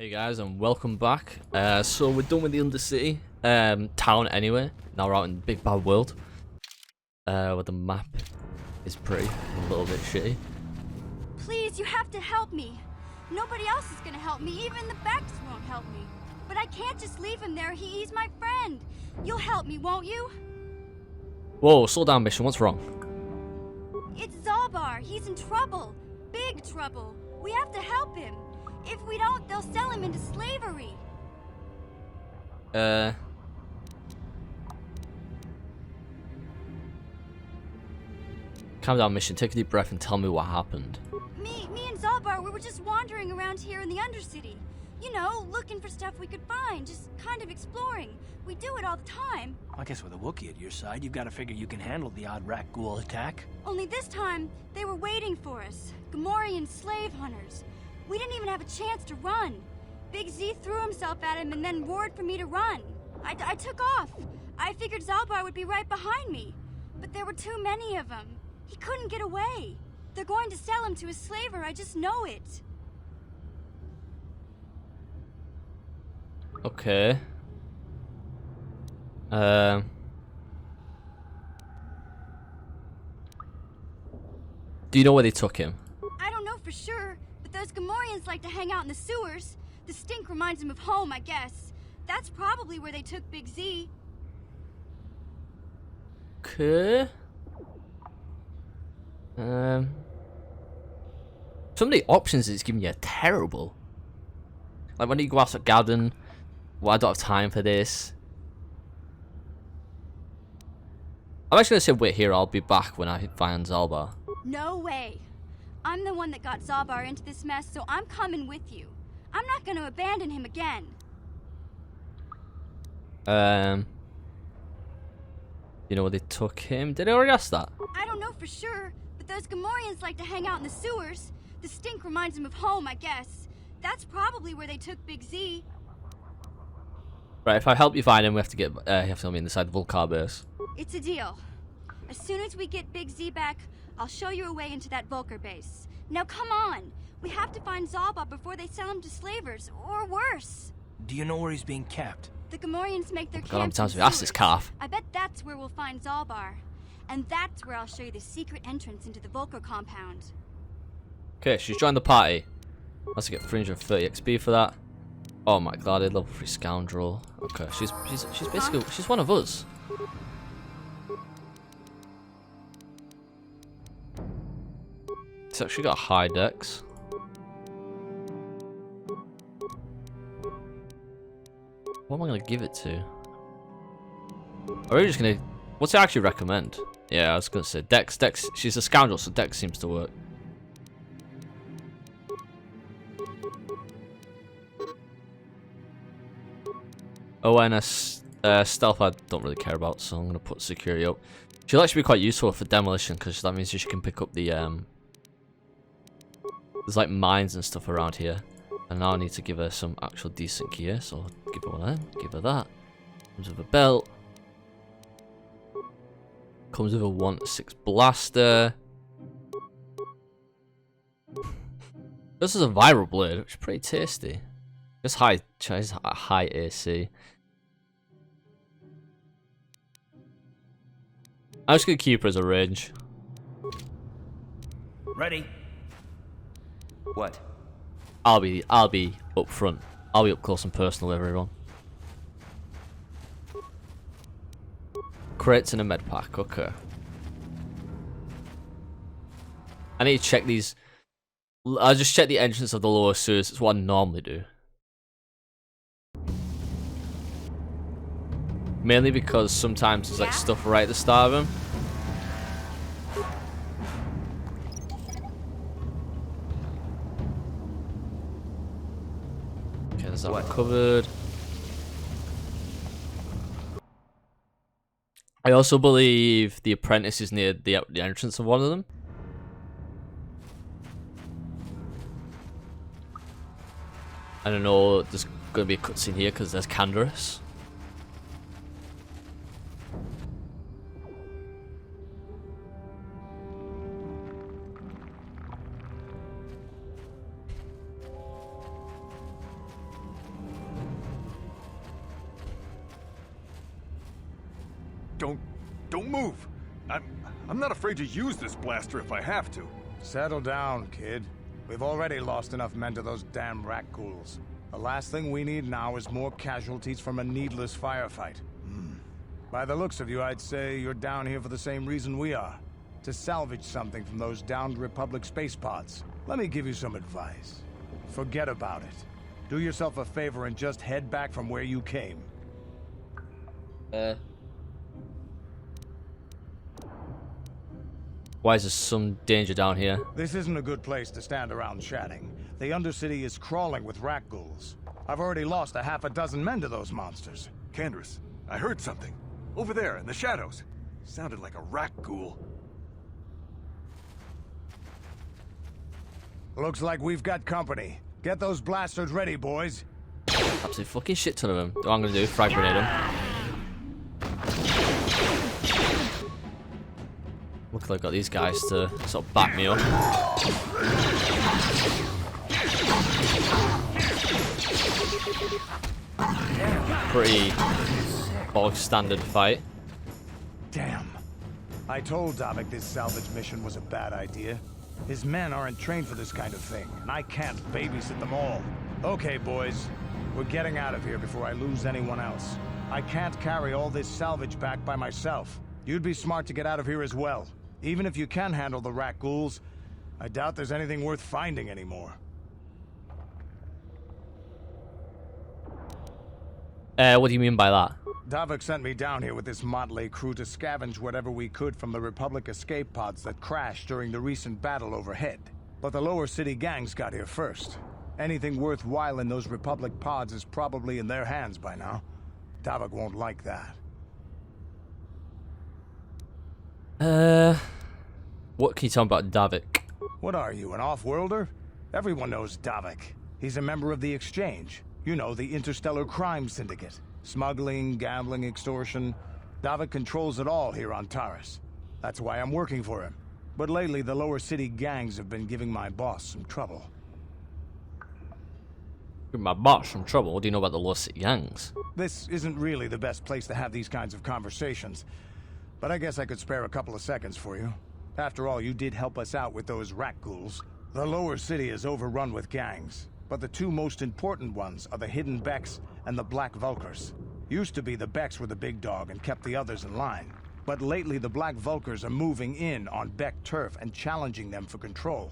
Hey guys, and welcome back. So we're done with the Undercity town anyway. Now we're out in the big bad world, where the map is pretty a little bit shitty. Please, you have to help me. Nobody else is gonna help me. Even the Backs won't help me. But I can't just leave him there. He's my friend. You'll help me, won't you? Whoa, slow down, Mission. What's wrong? It's Zaalbar. He's in trouble. Big trouble. We have to help him. If we don't, they'll sell him into slavery. Calm down, Mission. Take a deep breath and tell me what happened. Me and Zaalbar, we were just wandering around here in the Undercity. You know, looking for stuff we could find, just kind of exploring. We do it all the time. I guess with a Wookiee at your side, you've got to figure you can handle the odd Rakghoul attack. Only this time, they were waiting for us. Gamorrean slave hunters. We didn't even have a chance to run. Big Z threw himself at him and then roared for me to run. I took off. I figured Zaalbar would be right behind me. But there were too many of them. He couldn't get away. They're going to sell him to a slaver, I just know it. Okay. Do you know where they took him? I don't know for sure, but those Gamorreans like to hang out in the sewers. The stink reminds them of home, I guess. That's probably where they took Big Z. Okay. Some of the options it's giving you are terrible. Like when you go out at garden, well, I don't have time for this. I'm actually gonna say wait here. I'll be back when I find Zaalbar. No way. I'm the one that got Zaalbar into this mess, so I'm coming with you. I'm not gonna abandon him again. You know where they took him? Did I already ask that? I don't know for sure, but those Gamorreans like to hang out in the sewers. The stink reminds them of home, I guess. That's probably where they took Big Z. Right, if I help you find him, we have to get you have to tell me inside the Vulcar base. It's a deal. As soon as we get Big Z back, I'll show you a way into that Vulcar base. Now come on! We have to find Zaalbar before they sell him to slavers, or worse. Do you know where he's being kept? The Gamorreans make their God, how many camps times in have we asked this sewers. calf? I bet that's where we'll find Zaalbar. And that's where I'll show you the secret entrance into the Vulcar compound. Okay, she's joined the party. Let's get 330 XP for that. Oh my god, a level 3 scoundrel. Okay, she's basically she's one of us. It's actually got a high dex. What am I gonna give it to? Are we just gonna? What's it actually recommend? Yeah, I was gonna say dex. She's a scoundrel, so dex seems to work. ONS stealth I don't really care about, so I'm gonna put security up. She'll actually be quite useful for demolition because that means she can pick up the there's like mines and stuff around here. And now I need to give her some actual decent gear, so I'll give her one of them, give her that. Comes with a belt. Comes with a 1-6 blaster. This is a viral blade, which is pretty tasty. It's high AC. I'm just gonna keep her as a range. Ready? What? I'll be up front. I'll be up close and personal with everyone. Crates and a med pack, okay. I need to check these. I'll just check the entrance of the lower sewers. It's what I normally do. Mainly because sometimes there's like stuff right at the start of them. Okay, there's that one covered. I also believe the apprentice is near the entrance of one of them. I don't know, there's going to be a cutscene here because there's Canderous. Don't move. I'm not afraid to use this blaster if I have to. Settle down, kid. We've already lost enough men to those damn Rakghouls. The last thing we need now is more casualties from a needless firefight. By the looks of you, I'd say you're down here for the same reason we are. To salvage something from those downed Republic space pods. Let me give you some advice. Forget about it. Do yourself a favor and just head back from where you came. Why is there some danger down here? This isn't a good place to stand around chatting. The Undercity is crawling with Rakghouls. I've already lost a half a dozen men to those monsters. Canderous, I heard something. Over there, in the shadows. Sounded like a Rakghoul. Looks like we've got company. Get those blasters ready, boys. Absolute fucking shit ton of them. What I'm gonna do, frag grenade them. Look like I got these guys to sort of back me up. Pretty bog standard fight. Damn. I told Davik this salvage mission was a bad idea. His men aren't trained for this kind of thing, and I can't babysit them all. Okay, boys. We're getting out of here before I lose anyone else. I can't carry all this salvage back by myself. You'd be smart to get out of here as well. Even if you can handle the Rakghouls, I doubt there's anything worth finding anymore. What do you mean by that? Davik sent me down here with this motley crew to scavenge whatever we could from the Republic escape pods that crashed during the recent battle overhead. But the lower city gangs got here first. Anything worthwhile in those Republic pods is probably in their hands by now. Davik won't like that. What can you tell me about Davik? What are you, an off-worlder? Everyone knows Davik. He's a member of the Exchange. You know, the interstellar crime syndicate. Smuggling, gambling, extortion. Davik controls it all here on Taris. That's why I'm working for him. But lately, the lower city gangs have been giving my boss some trouble. Give my boss some trouble. What do you know about the lower city gangs? This isn't really the best place to have these kinds of conversations. But I guess I could spare a couple of seconds for you. After all, you did help us out with those Rakghouls. The lower city is overrun with gangs. But the two most important ones are the Hidden Becks and the Black Vulkars. Used to be the Becks were the big dog and kept the others in line. But lately the Black Vulkars are moving in on Beck turf and challenging them for control.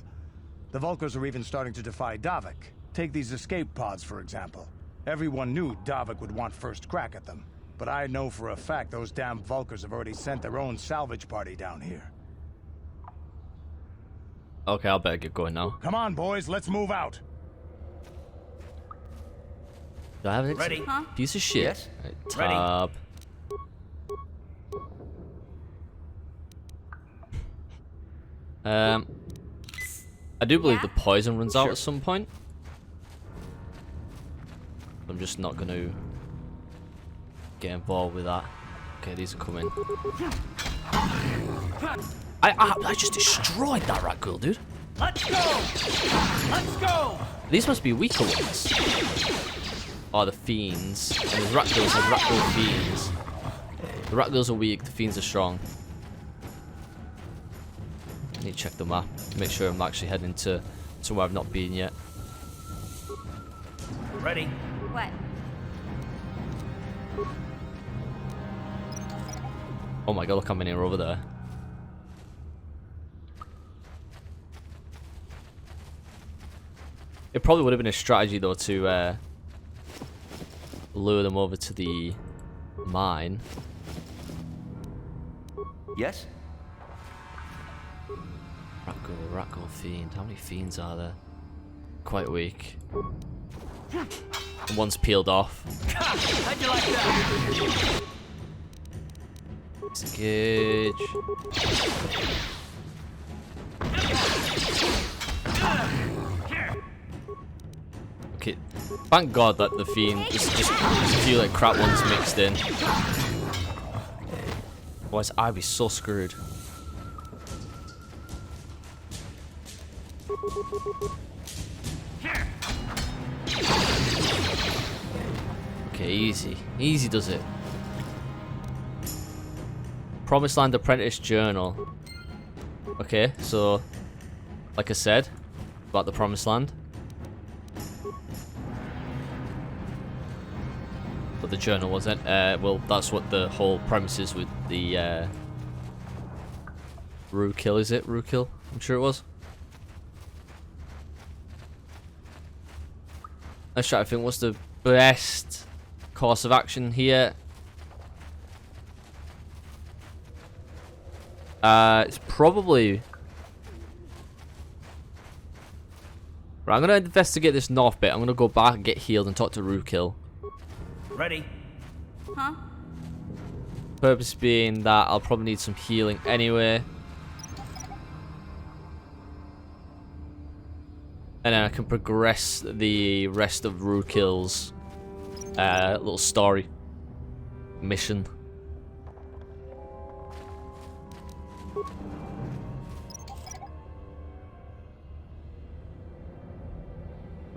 The Vulkars are even starting to defy Davik. Take these escape pods, for example. Everyone knew Davik would want first crack at them. But I know for a fact those damn Vulkars have already sent their own salvage party down here. Okay, I'll better get going now. Come on, boys, let's move out. Do I have it? Ready? Huh? Piece of shit. Yes. Right, tab. I do believe the poison runs out at some point. I'm just not going to get involved with that. Okay, these are coming. I just destroyed that Rakghoul, dude. Let's go! Let's go! These must be weaker ones. Oh, the fiends. And there's Rakghouls and Rakghoul fiends. The Rakghouls are weak, the fiends are strong. I need to check the map, make sure I'm actually heading to somewhere I've not been yet. Ready? What? Oh my god, look how many are over there. It probably would have been a strategy though to lure them over to the mine. Yes? Rakghoul fiend. How many fiends are there? Quite weak. And one's peeled off. How'd you like that? Disengage. Okay. Thank God that the fiend just a few like crap ones mixed in. Otherwise I'd be so screwed. Okay, easy. Easy does it. Promised Land Apprentice Journal. Okay, so like I said about the Promised Land. But the journal wasn't. Well, that's what the whole premise is with the Rukil, is it? Rukil? I'm sure it was. Let's try to think, what's the best course of action here? It's probably... Right, I'm going to investigate this north bit. I'm going to go back and get healed and talk to Rukil. Ready? Huh? Purpose being that I'll probably need some healing anyway. And then I can progress the rest of Rukil's little story mission.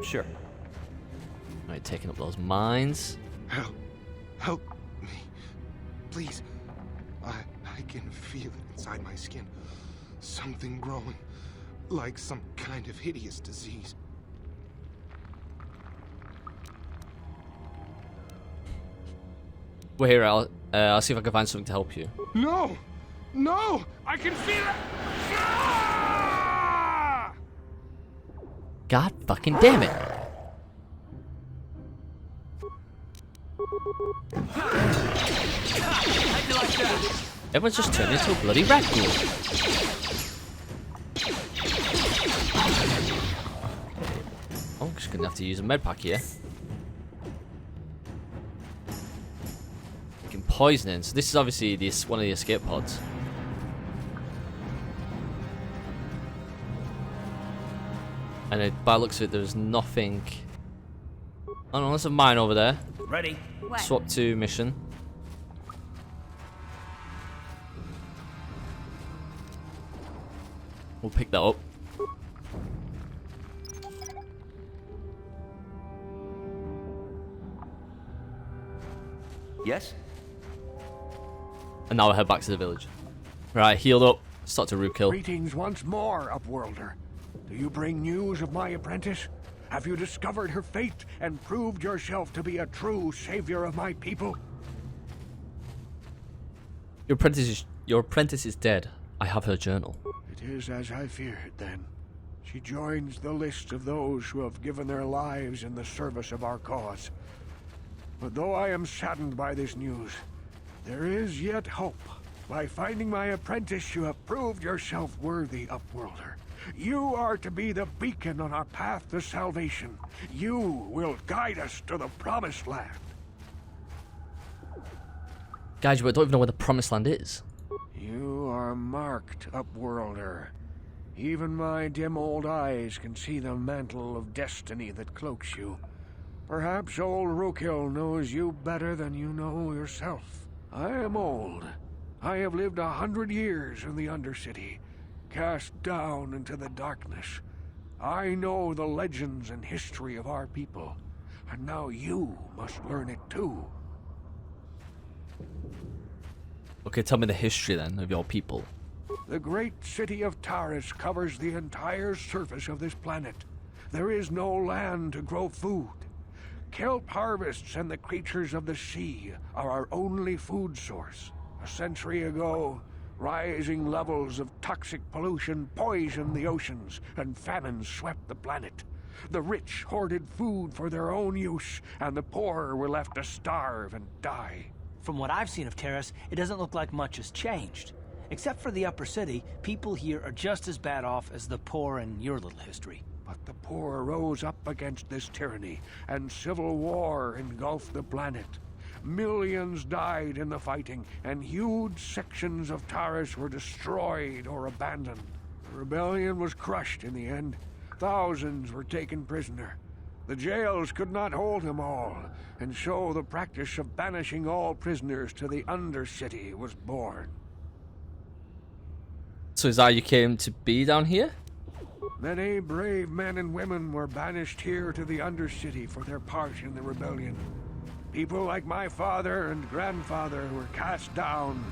Sure. Right, taking up those mines. Help me. Please. I can feel it inside my skin. Something growing. Like some kind of hideous disease. Well, here, I'll see if I can find something to help you. No! No! I can feel it! Ah! God fucking damn it! Everyone's just turned into a bloody Rakghoul. Oh, I'm just gonna have to use a med pack here. Fucking poisoning. So this is obviously one of the escape pods. And by the looks of it, there's nothing. Oh no, there's a mine over there. Ready? What? Swap to mission. We'll pick that up. Yes? And now we'll head back to the village. Right, healed up. Start to Rukil. Greetings once more, Upworlder. Do you bring news of my apprentice? Have you discovered her fate and proved yourself to be a true savior of my people? Your apprentice is dead. I have her journal. It is as I feared, then. She joins the list of those who have given their lives in the service of our cause. But though I am saddened by this news, there is yet hope. By finding my apprentice, you have proved yourself worthy, Upworlder. You are to be the beacon on our path to salvation. You will guide us to the Promised Land. Guys, I don't even know where the Promised Land is. You are marked, Upworlder. Even my dim old eyes can see the mantle of destiny that cloaks you. Perhaps old Rukil knows you better than you know yourself. I am old. I have lived 100 years in the Undercity, cast down into the darkness. I know the legends and history of our people, and now you must learn it too. Okay, tell me the history then of your people. The great city of Taris covers the entire surface of this planet. There is no land to grow food. Kelp harvests and the creatures of the sea are our only food source. A century ago, rising levels of toxic pollution poisoned the oceans, and famine swept the planet. The rich hoarded food for their own use, and the poor were left to starve and die. From what I've seen of Terrace, it doesn't look like much has changed. Except for the upper city, people here are just as bad off as the poor in your little history. But the poor rose up against this tyranny, and civil war engulfed the planet. Millions died in the fighting, and huge sections of Taris were destroyed or abandoned. The rebellion was crushed in the end. Thousands were taken prisoner. The jails could not hold them all, and so the practice of banishing all prisoners to the Undercity was born. So is that how you came to be down here? Many brave men and women were banished here to the Undercity for their part in the rebellion. People like my father and grandfather were cast down,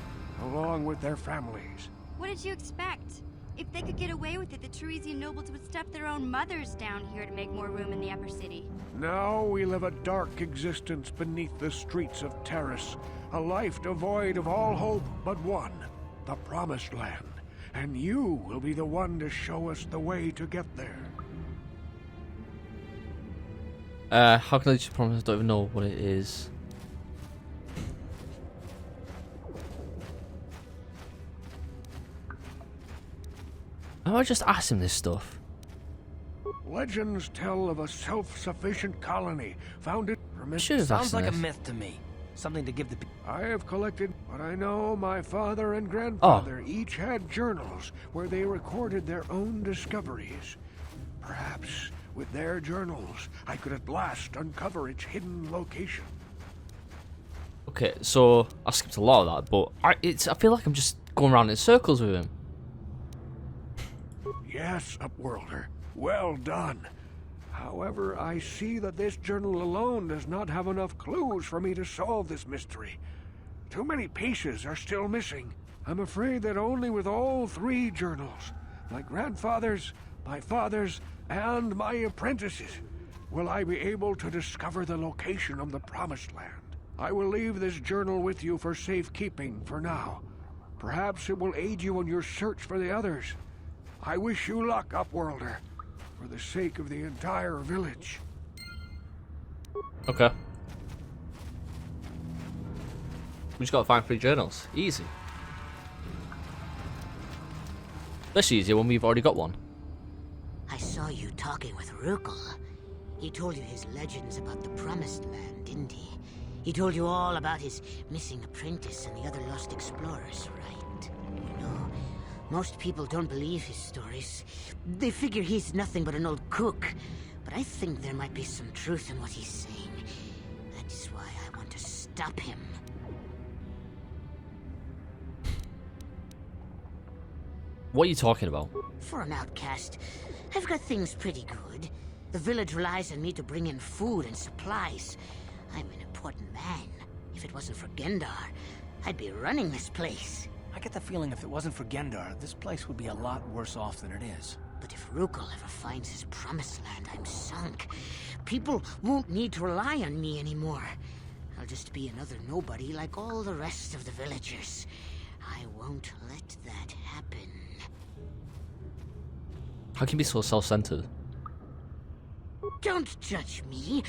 along with their families. What did you expect? If they could get away with it, the Teresian nobles would stuff their own mothers down here to make more room in the upper city. Now we live a dark existence beneath the streets of Terrace, a life devoid of all hope but one, the Promised Land. And you will be the one to show us the way to get there. How can I just promise? I don't even know what it is. How do I just ask him this stuff? Legends tell of a self-sufficient colony founded from Should have asked Sounds like a this. myth to me. Something to give the people. I have collected, but I know my father and grandfather Oh. each had journals where they recorded their own discoveries. Perhaps with their journals, I could at last uncover its hidden location. Okay, so I skipped a lot of that, but I feel like I'm just going around in circles with him. Yes, Upworlder. Well done. However, I see that this journal alone does not have enough clues for me to solve this mystery. Too many pieces are still missing. I'm afraid that only with all three journals, my grandfather's, my father's, and my apprentices, will I be able to discover the location of the Promised Land. I will leave this journal with you for safekeeping for now. Perhaps it will aid you in your search for the others. I wish you luck, Upworlder, for the sake of the entire village. Okay. We just gotta find 3 journals. Easy. That's easier when we've already got one. I saw you talking with Rukil. He told you his legends about the Promised Land, didn't he? He told you all about his missing apprentice and the other lost explorers, right? You know, most people don't believe his stories. They figure he's nothing but an old cook. But I think there might be some truth in what he's saying. That's why I want to stop him. What are you talking about? For an outcast, I've got things pretty good. The village relies on me to bring in food and supplies. I'm an important man. If it wasn't for Gendar, I'd be running this place. I get the feeling if it wasn't for Gendar, this place would be a lot worse off than it is. But if Rukil ever finds his Promised Land, I'm sunk. People won't need to rely on me anymore. I'll just be another nobody like all the rest of the villagers. I won't let that happen. How can you be so self-centered? Don't judge me.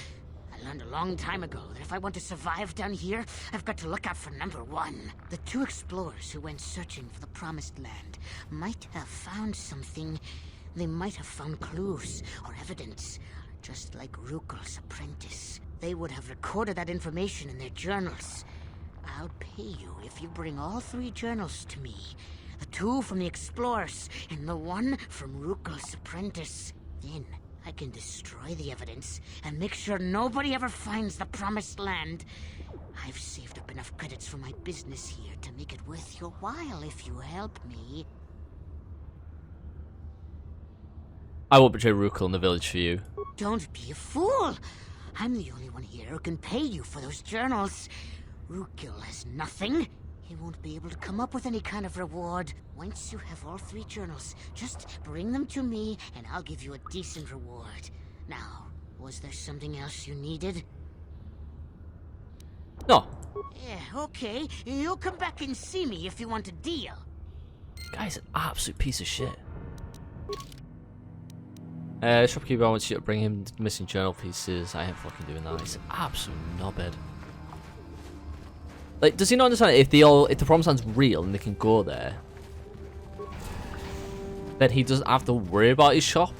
I learned a long time ago that if I want to survive down here, I've got to look out for number one. The 2 explorers who went searching for the Promised Land might have found something. They might have found clues or evidence, just like Rukil's apprentice. They would have recorded that information in their journals. I'll pay you if you bring all 3 journals to me. The 2 from the explorers and the 1 from Rukil's apprentice. Then I can destroy the evidence and make sure nobody ever finds the Promised Land. I've saved up enough credits for my business here to make it worth your while if you help me. I won't betray Rukil in the village for you. Don't be a fool! I'm the only one here who can pay you for those journals. Rukil has nothing. He won't be able to come up with any kind of reward. Once you have all 3 journals, just bring them to me and I'll give you a decent reward. Now, was there something else you needed? No. Yeah, okay. You'll come back and see me if you want a deal. Guy's an absolute piece of shit. Shopkeeper wants you to bring him the missing journal pieces. I ain't fucking doing that. He's an absolute knobhead. Like, does he not understand if the Promised Land's real and they can go there, then he doesn't have to worry about his shop?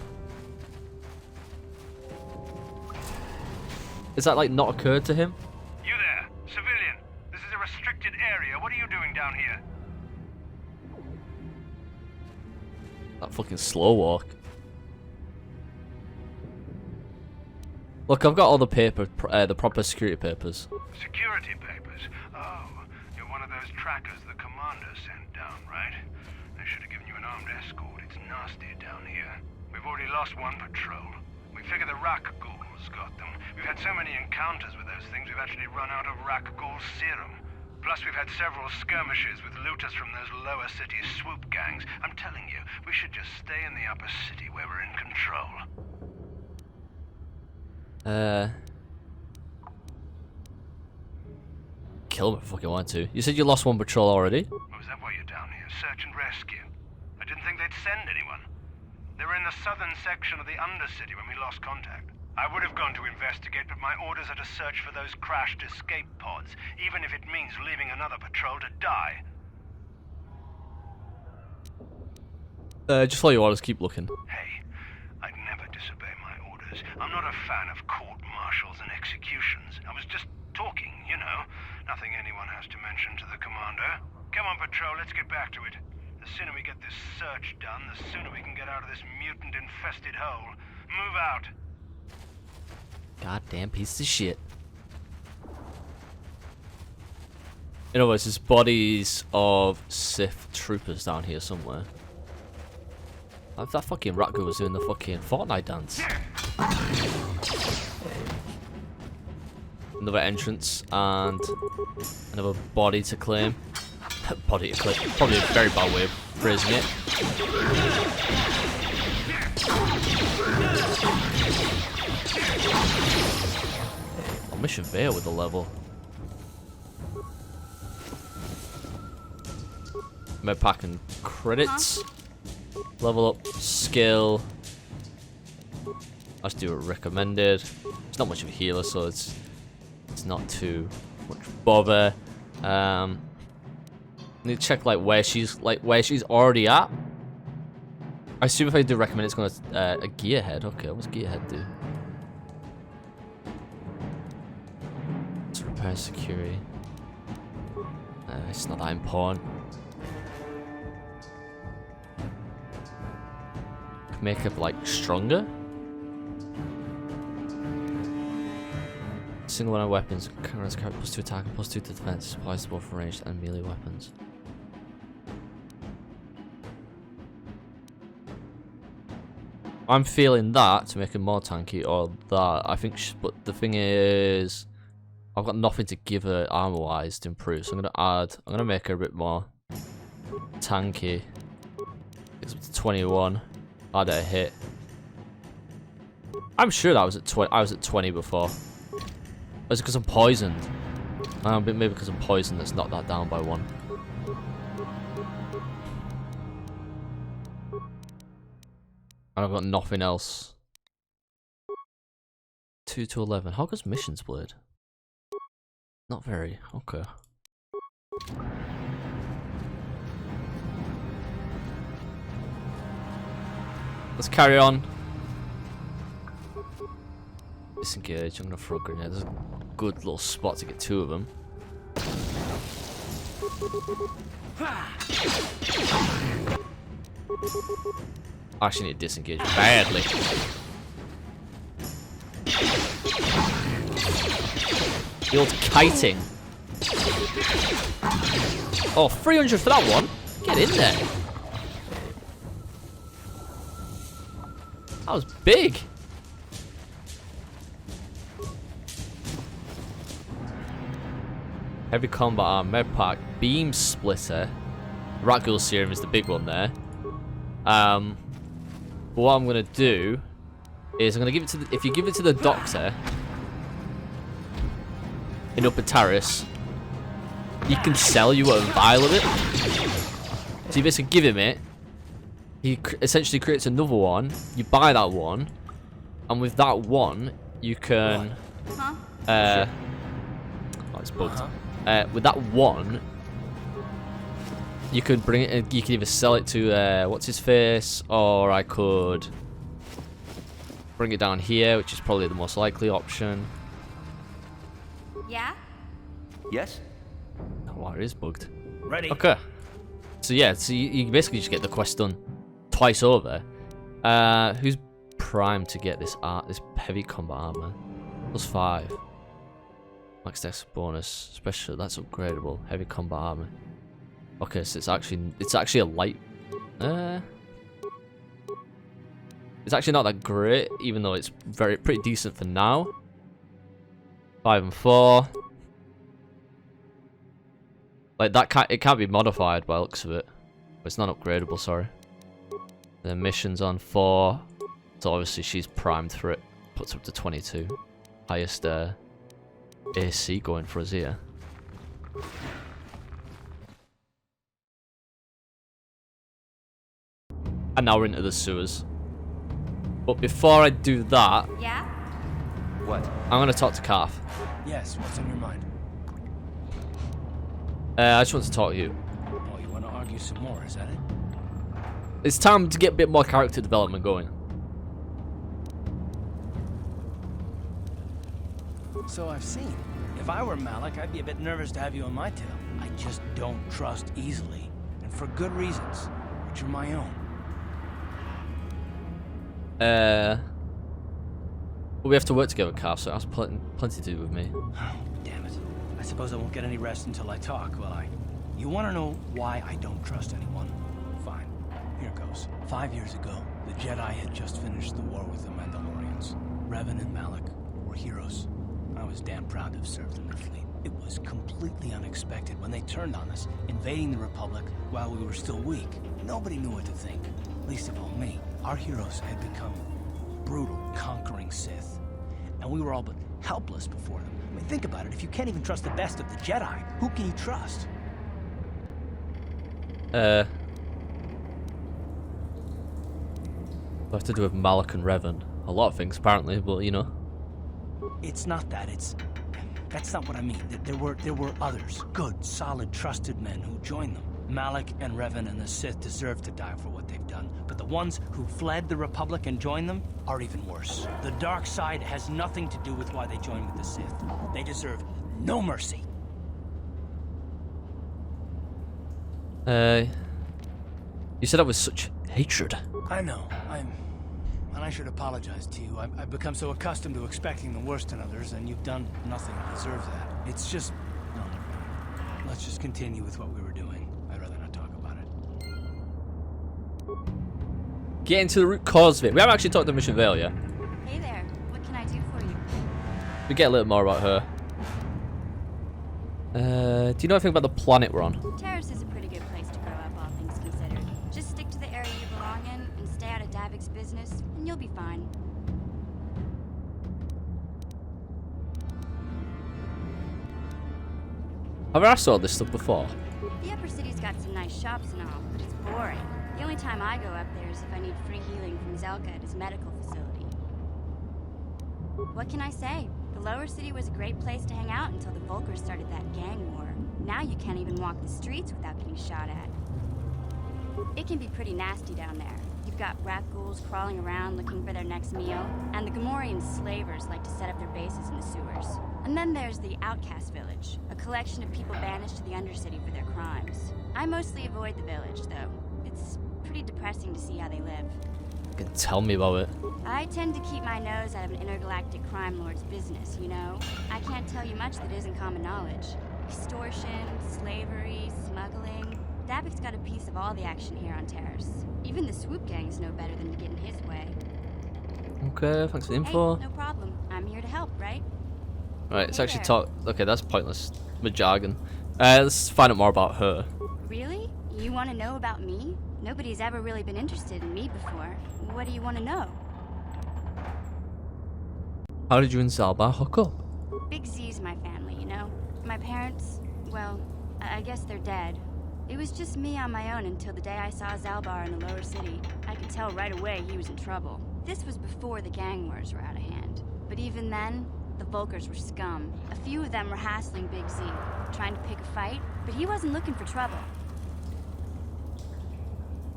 Is that like not occurred to him? You there, civilian. This is a restricted area. What are you doing down here? That fucking slow walk. Look, I've got all the paper, the proper security papers. Security papers? Oh, you're one of those trackers the commander sent down, right? They should have given you an armed escort. It's nasty down here. We've already lost 1 patrol. We figure the Rakghouls got them. We've had so many encounters with those things, we've actually run out of Rakghoul Serum. Plus, we've had several skirmishes with looters from those lower city swoop gangs. I'm telling you, we should just stay in the upper city where we're in control. Kill me if I fucking want to. You said you lost one patrol already? Oh, is that why you're down here? Search and rescue? I didn't think they'd send anyone. They were in the southern section of the Undercity when we lost contact. I would have gone to investigate, but my orders are to search for those crashed escape pods, even if it means leaving another patrol to die. Just follow your orders, keep looking. Hey, I'd never disobey my orders. I'm not a fan of court-martials and executions. I was just talking, you know. Nothing anyone has to mention to the commander. Come on, Patrol, let's get back to it. The sooner we get this search done, the sooner we can get out of this mutant-infested hole. Move out. Goddamn piece of shit. In other words, there's bodies of Sith troopers down here somewhere. Like that fucking Rakghoul was doing the fucking Fortnite dance. Another entrance and another body to claim. Body to claim. Probably a very bad way of phrasing it. Oh, Mission Vao with the level. Medpack and credits. Level up, skill. Let's do a recommended. It's not much of a healer, so it's not too much bother. Need to check where she's already at. I assume if I do recommend, it's going to a gear head. Okay, what's gear head do? Let's repair security. It's not that important. Make up stronger. Single line weapons. Canderous carry +2 attack and +2 to defense. Applies to both ranged and melee weapons. I'm feeling that to make it more tanky, or that I think. But the thing is, I've got nothing to give her armor-wise to improve, so I'm gonna make her a bit more tanky. It's up to 21. Add a hit. I'm sure that I was at 20. I was at 20 before. Is it because I'm poisoned? Maybe because I'm poisoned. That's knocked that down by 1. And I've got nothing else. 2 to 11. How goes missions blade? Not very. Okay. Let's carry on. Disengage. I'm gonna throw a grenade. There's a good little spot to get 2 of them. I actually need to disengage badly. The old kiting. Oh, 300 for that one. Get in there. That was big. Heavy combat arm, medpack, beam splitter. Rakghoul Serum is the big one there. But what I'm gonna do is I'm gonna give it to the, if you give it to the doctor in Upper Terrace, he can sell you a vial of it. So you basically give him it. He essentially creates another one. You buy that one, and with that one, you can. Oh, it's bugged. With that one, you could bring it. You could either sell it to what's his face, or I could bring it down here, which is probably the most likely option. Yeah? Yes? Oh, wow, it is bugged. Ready. Okay. So yeah, so you basically just get the quest done twice over. Who's primed to get this this heavy combat armor? +5. Max dex bonus, special. That's upgradable. Heavy combat armor. Okay, so it's actually a light. It's actually not that great, even though it's pretty decent for now. 5 and 4. Like that it can't be modified by the looks of it. It's not upgradable, sorry. The mission's on 4. So obviously she's primed for it. Puts up to 22. Highest AC going for us here. And now we're into the sewers. But before I do that, Yeah? What? I'm gonna talk to Calf. Yes, what's on your mind? I just want to talk to you. Oh, you want to argue some more, is that it? It's time to get a bit more character development going. So I've seen. If I were Malik, I'd be a bit nervous to have you on my tail. I just don't trust easily. And for good reasons, which are my own. But we have to work together, Calf, so that's plenty to do with me. Damn it. I suppose I won't get any rest until I talk, will I? You want to know why I don't trust anyone? Fine. Here goes. 5 years ago, the Jedi had just finished the war with the Mandalorians. Revan and Malik were heroes. I was damn proud to have served in their fleet. It was completely unexpected when they turned on us, invading the Republic while we were still weak. Nobody knew what to think, least of all me. Our heroes had become brutal, conquering Sith, and we were all but helpless before them. I mean, think about it. If you can't even trust the best of the Jedi, who can you trust? What have to do with Malik and Revan? A lot of things, apparently, but you know. It's not that. That's not what I mean. There were others, good, solid, trusted men who joined them. Malik and Revan and the Sith deserve to die for what they've done, but the ones who fled the Republic and joined them are even worse. The dark side has nothing to do with why they joined with the Sith. They deserve no mercy. You said that with such hatred. I know. And I should apologize to you. I've become so accustomed to expecting the worst in others, and you've done nothing to deserve that. It's just... No. Let's just continue with what we were doing. I'd rather not talk about it. Get into the root cause of it. We haven't actually talked to Mission Vao yet. Hey there. What can I do for you? We get a little more about her. Do you know anything about the planet we're on? Terrace is a pretty good place to grow up, all things considered. Just stick to the area you belong in and stay out of Davik's business, and you'll be fine. Have I saw this stuff before? The upper city's got some nice shops and all, but it's boring. The only time I go up there is if I need free healing from Zelka at his medical facility. What can I say? The lower city was a great place to hang out until the Vulkars started that gang war. Now you can't even walk the streets without getting shot at. It can be pretty nasty down there. You've got Rakghouls crawling around looking for their next meal, and the Gamorrean slavers like to set up their bases in the sewers. And then there's the Outcast Village, a collection of people banished to the Undercity for their crimes. I mostly avoid the village, though. It's pretty depressing to see how they live. You can tell me about it. I tend to keep my nose out of an intergalactic crime lord's business, you know? I can't tell you much that isn't common knowledge. Extortion, slavery, smuggling. Davik's got a piece of all the action here on Terrace. Even the swoop gangs know better than to get in his way. Okay, thanks for the info. Hey, no problem. I'm here to help, right? Right, let's Hey actually there. talk. Okay, that's pointless. With jargon. Let's find out more about her. Really? You want to know about me? Nobody's ever really been interested in me before. What do you want to know? How did you and Zaalbar hook up? Big Z's my family, you know? My parents, well, I guess they're dead. It was just me on my own until the day I saw Zaalbar in the lower city. I could tell right away he was in trouble. This was before the gang wars were out of hand. But even then, the Vulkars were scum. A few of them were hassling Big Z, trying to pick a fight, but he wasn't looking for trouble.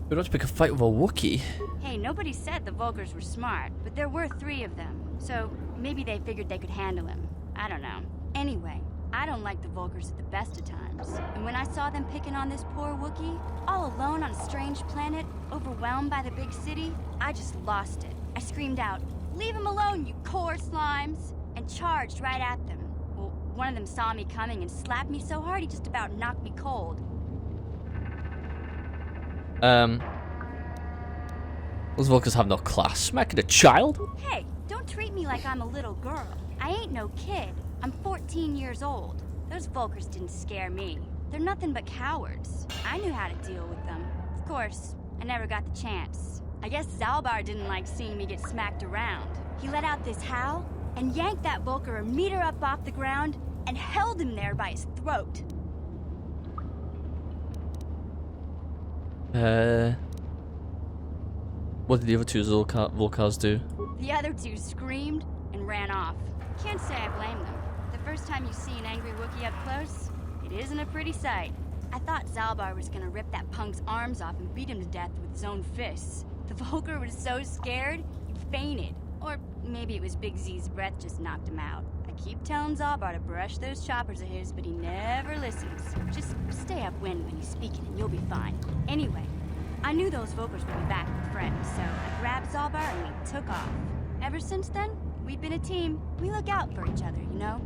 We don't have to pick a fight with a Wookiee. Hey, nobody said the Vulkars were smart, but there were 3 of them, so maybe they figured they could handle him. I don't know. Anyway, I don't like the Vulkars at the best of times. And when I saw them picking on this poor Wookiee, all alone on a strange planet, overwhelmed by the big city, I just lost it. I screamed out, "Leave him alone, you core slimes!" and charged right at them. Well, one of them saw me coming and slapped me so hard he just about knocked me cold. Those Vulkars have no class. Smacking a child? Hey, don't treat me like I'm a little girl. I ain't no kid. I'm 14 years old. Those Vulkars didn't scare me. They're nothing but cowards. I knew how to deal with them. Of course, I never got the chance. I guess Zaalbar didn't like seeing me get smacked around. He let out this howl and yanked that Volker a meter up off the ground and held him there by his throat. What did the other two Volkars do? The other two screamed and ran off. Can't say I blame them. The first time you see an angry Wookiee up close, it isn't a pretty sight. I thought Zaalbar was gonna rip that punk's arms off and beat him to death with his own fists. The Volker was so scared, he fainted. Or maybe it was Big Z's breath just knocked him out. I keep telling Zaalbar to brush those choppers of his, but he never listens. Just stay upwind when he's speaking and you'll be fine. Anyway, I knew those Volkers would be back with friends, so I grabbed Zaalbar and we took off. Ever since then, we've been a team. We look out for each other, you know?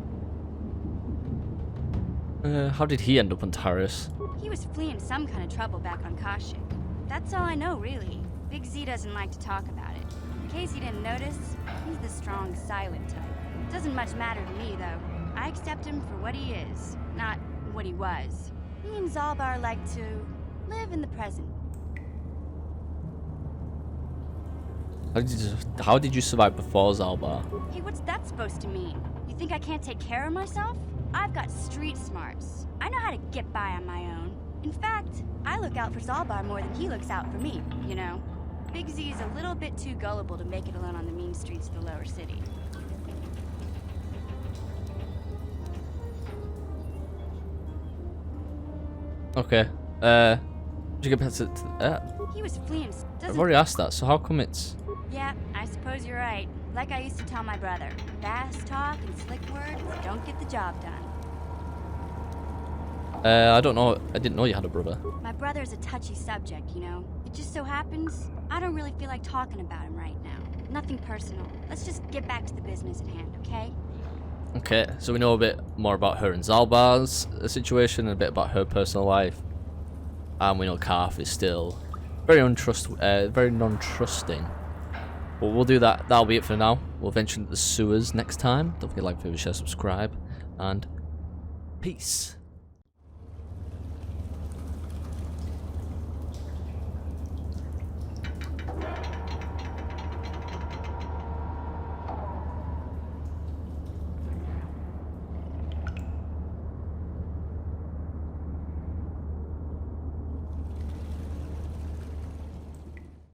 How did he end up on Taris? He was fleeing some kind of trouble back on Kashyyyk. That's all I know, really. Big Z doesn't like to talk about it. In case you didn't notice, he's the strong, silent type. Doesn't much matter to me, though. I accept him for what he is, not what he was. Me and Zaalbar like to live in the present. How did you survive before Zaalbar? Hey, what's that supposed to mean? You think I can't take care of myself? I've got street smarts. I know how to get by on my own. In fact, I look out for Zaalbar more than he looks out for me, you know? Big Z is a little bit too gullible to make it alone on the mean streets of the lower city. Okay. Did you get back to that? He was fleeing. I've already asked that, so how come it's... Yeah, I suppose you're right. Like I used to tell my brother, fast talk and slick words don't get the job done. I don't know. I didn't know you had a brother. My brother's a touchy subject, you know. It just so happens, I don't really feel like talking about him right now. Nothing personal. Let's just get back to the business at hand, okay? Okay, so we know a bit more about her and Zaalbar's situation and a bit about her personal life. And we know Karth is still very non-trusting. But we'll do that. That'll be it for now. We'll venture into the sewers next time. Don't forget to like, favorite, share, subscribe, and peace.